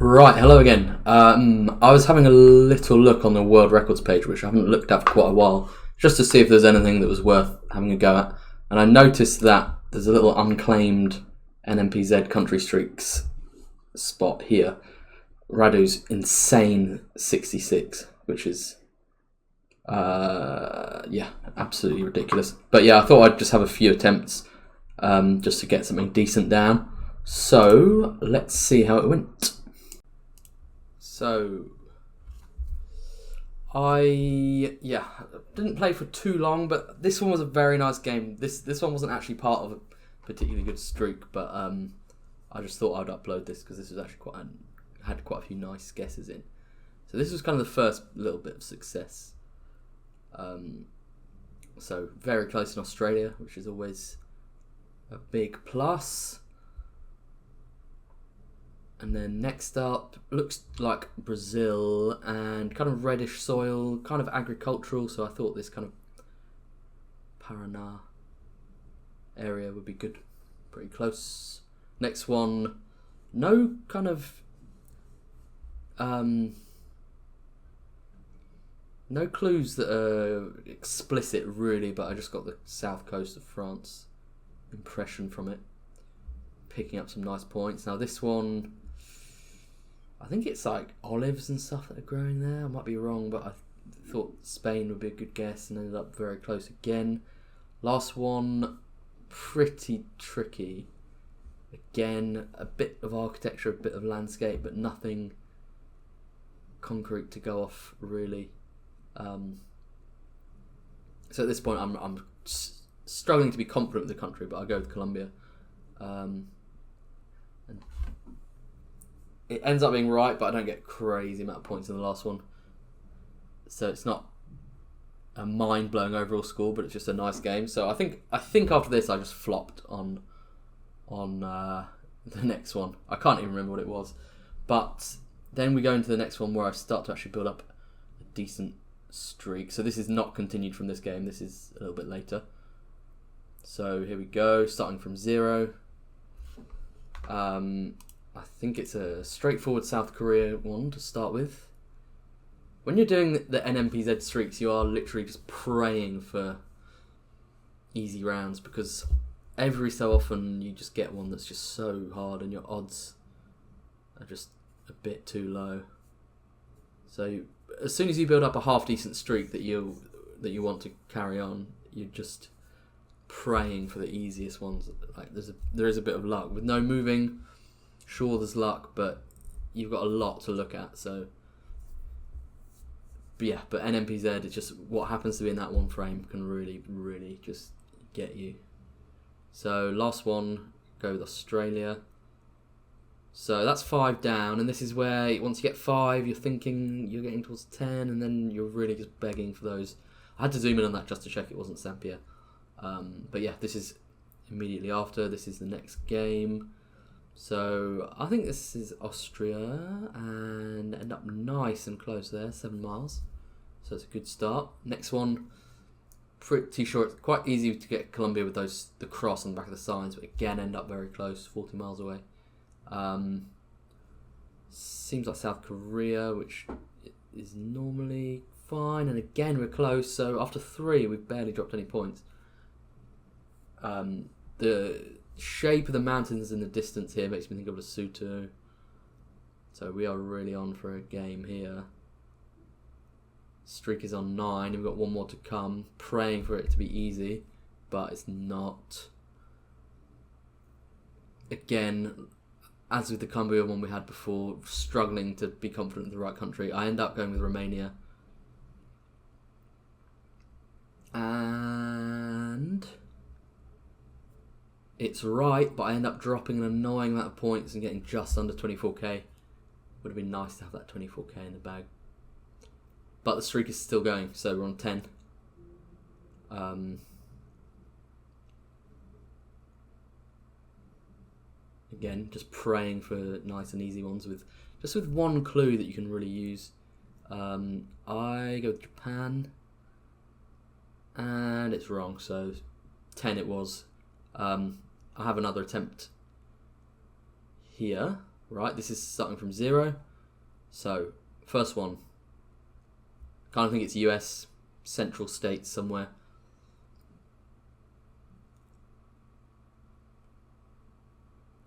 Right, hello again. I was having a little look on the world records page, which I haven't looked at for quite a while, just to see if there's anything that was worth having a go at. And I noticed that there's a little unclaimed NMPZ country streaks spot here. Radu's insane 66, which is, absolutely ridiculous. But yeah, I thought I'd just have a few attempts just to get something decent down. So let's see how it went. So, I didn't play for too long, but this one was a very nice game. This one wasn't actually part of a particularly good streak, but I just thought I'd upload this because this was actually had quite a few nice guesses in. So this was kind of the first little bit of success. So very close in Australia, which is always a big plus. And then next up, looks like Brazil and kind of reddish soil, kind of agricultural. So I thought this kind of Paraná area would be good, pretty close. Next one, no kind of no clues that are explicit really, but I just got the south coast of France impression from it, picking up some nice points. Now this one, I think it's like olives and stuff that are growing there. I might be wrong, but I thought Spain would be a good guess and ended up very close again. Last one, pretty tricky. Again, a bit of architecture, a bit of landscape, but nothing concrete to go off really. So at this point, I'm struggling to be confident with the country, but I'll go with Colombia. And it ends up being right, but I don't get a crazy amount of points in the last one. So it's not a mind-blowing overall score, but it's just a nice game. So I think after this, I just flopped on the next one. I can't even remember what it was. But then we go into the next one where I start to actually build up a decent streak. So this is not continued from this game. This is a little bit later. So here we go, starting from 0. I think it's a straightforward South Korea one to start with. When you're doing the NMPZ streaks, you are literally just praying for easy rounds because every so often you just get one that's just so hard and your odds are just a bit too low. So as soon as you build up a half decent streak that you want to carry on, you're just praying for the easiest ones. Like there is a bit of luck with no moving. Sure, there's luck, but you've got a lot to look at. So, but NMPZ is just what happens to be in that one frame can really, really just get you. So last one, go with Australia. So that's 5 down, and this is where once you get 5, you're thinking you're getting towards 10, and then you're really just begging for those. I had to zoom in on that just to check it wasn't Sampia. But yeah, this is immediately after. This is the next game. So I think this is Austria and end up nice and close there, 7 miles. So it's a good start. Next one, pretty sure it's quite easy to get Colombia with the cross on the back of the signs, but again end up very close, 40 miles away. Seems like South Korea, which is normally fine, and again we're close. So after 3, we've barely dropped any points. The shape of the mountains in the distance here makes me think of Lesotho. So we are really on for a game here. Streak is on 9, and we've got one more to come. Praying for it to be easy, but it's not. Again, as with the Colombia one we had before, struggling to be confident in the right country. I end up going with Romania. And it's right, but I end up dropping an annoying amount of points and getting just under 24k. Would have been nice to have that 24k in the bag. But the streak is still going, so we're on 10. Again, just praying for nice and easy ones with one clue that you can really use. I go with Japan, and it's wrong, so 10 it was. I have another attempt here. Right, this is starting from 0. So, first one. Kind of think it's US, central states somewhere.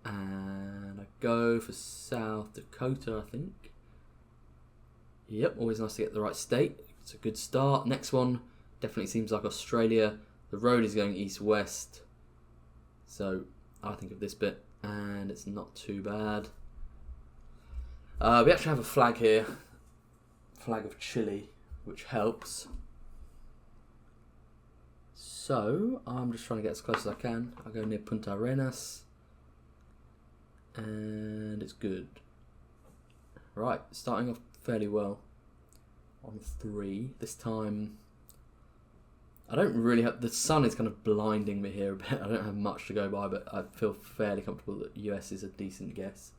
And I go for South Dakota, I think. Yep, always nice to get the right state. It's a good start. Next one definitely seems like Australia. The road is going east-west. So I think of this bit, and it's not too bad. We actually have a flag here. Flag of Chile, which helps. So I'm just trying to get as close as I can. I go near Punta Arenas. And it's good. Right, starting off fairly well on 3. This time, I don't really have... The sun is kind of blinding me here a bit. I don't have much to go by, but I feel fairly comfortable that US is a decent guess.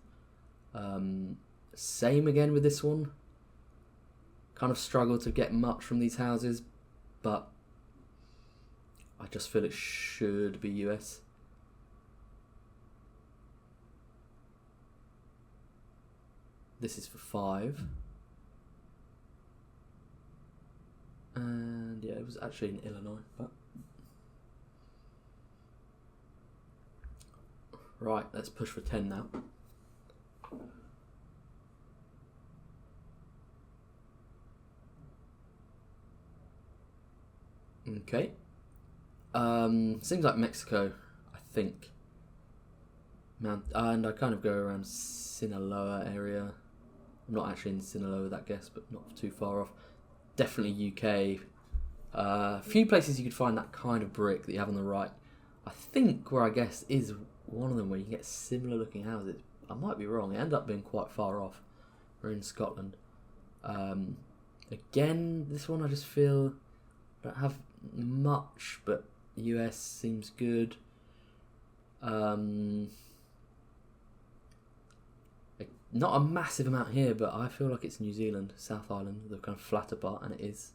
Same again with this one. Kind of struggle to get much from these houses, but I just feel it should be US. This is for 5. And yeah, it was actually in Illinois, but... Right, let's push for 10 now. Okay. Seems like Mexico, I think. And I kind of go around Sinaloa area. I'm not actually in Sinaloa, that guess, but not too far off. Definitely UK. A few places you could find that kind of brick that you have on the right. I think where I guess is one of them where you get similar looking houses. I might be wrong. It ended up being quite far off. We're in Scotland. Again, this one I just feel I don't have much, but US seems good. Not a massive amount here, but I feel like it's New Zealand, South Island, the kind of flatter part, and it is.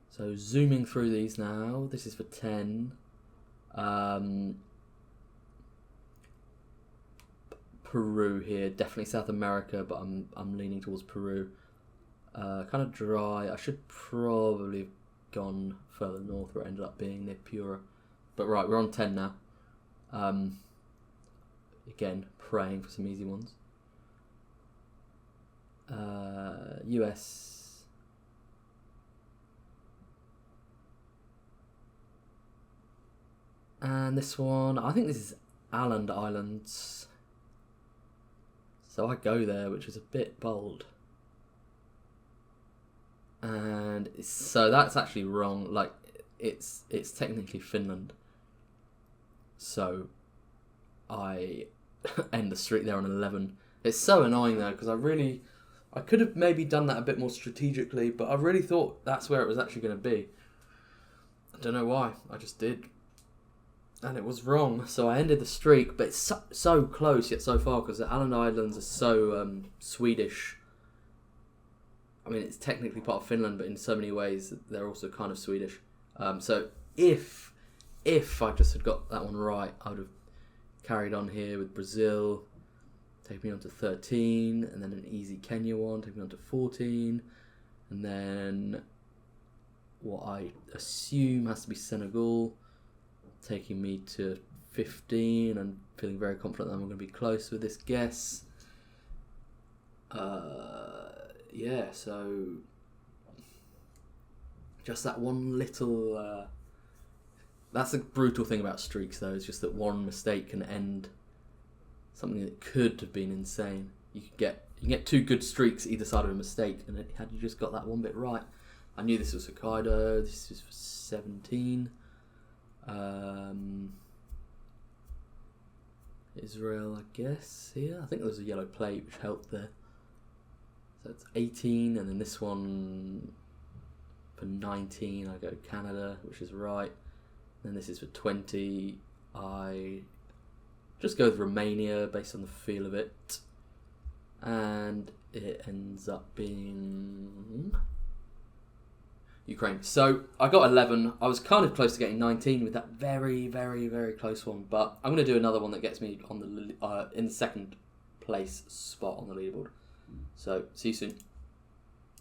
So zooming through these now, this is for 10. Peru here, definitely South America, but I'm leaning towards Peru. Kind of dry. I should probably have gone further north where it ended up being near Pura. But right, we're on 10 now. Again, praying for some easy ones. US. And this one, I think this is Åland Islands. So I go there, which is a bit bold. And so that's actually wrong. Like, it's technically Finland. So I end the streak there on 11. It's so annoying though, because I could have maybe done that a bit more strategically, but I really thought that's where it was actually going to be. I don't know why, I just did. And it was wrong, so I ended the streak, but it's so close yet so far, because the Åland Islands are so Swedish. I mean, it's technically part of Finland, but in so many ways they're also kind of Swedish. So if I just had got that one right, I would have carried on here with Brazil, take me on to 13, and then an easy Kenya one, take me on to 14, and then what I assume has to be Senegal, taking me to 15, and feeling very confident that I'm going to be close with this guess. Yeah, so just that one little... that's the brutal thing about streaks, though, is just that one mistake can end something that could have been insane. You can get 2 good streaks either side of a mistake, and had you just got that one bit right. I knew this was Hokkaido. This is for 17. Israel, I guess, here. I think there was a yellow plate, which helped there. So it's 18, and then this one for 19, I go Canada, which is right. Then this is for 20. I just go with Romania based on the feel of it. And it ends up being Ukraine. So I got 11. I was kind of close to getting 19 with that very, very, very close one. But I'm going to do another one that gets me on the in the second place spot on the leaderboard. So see you soon.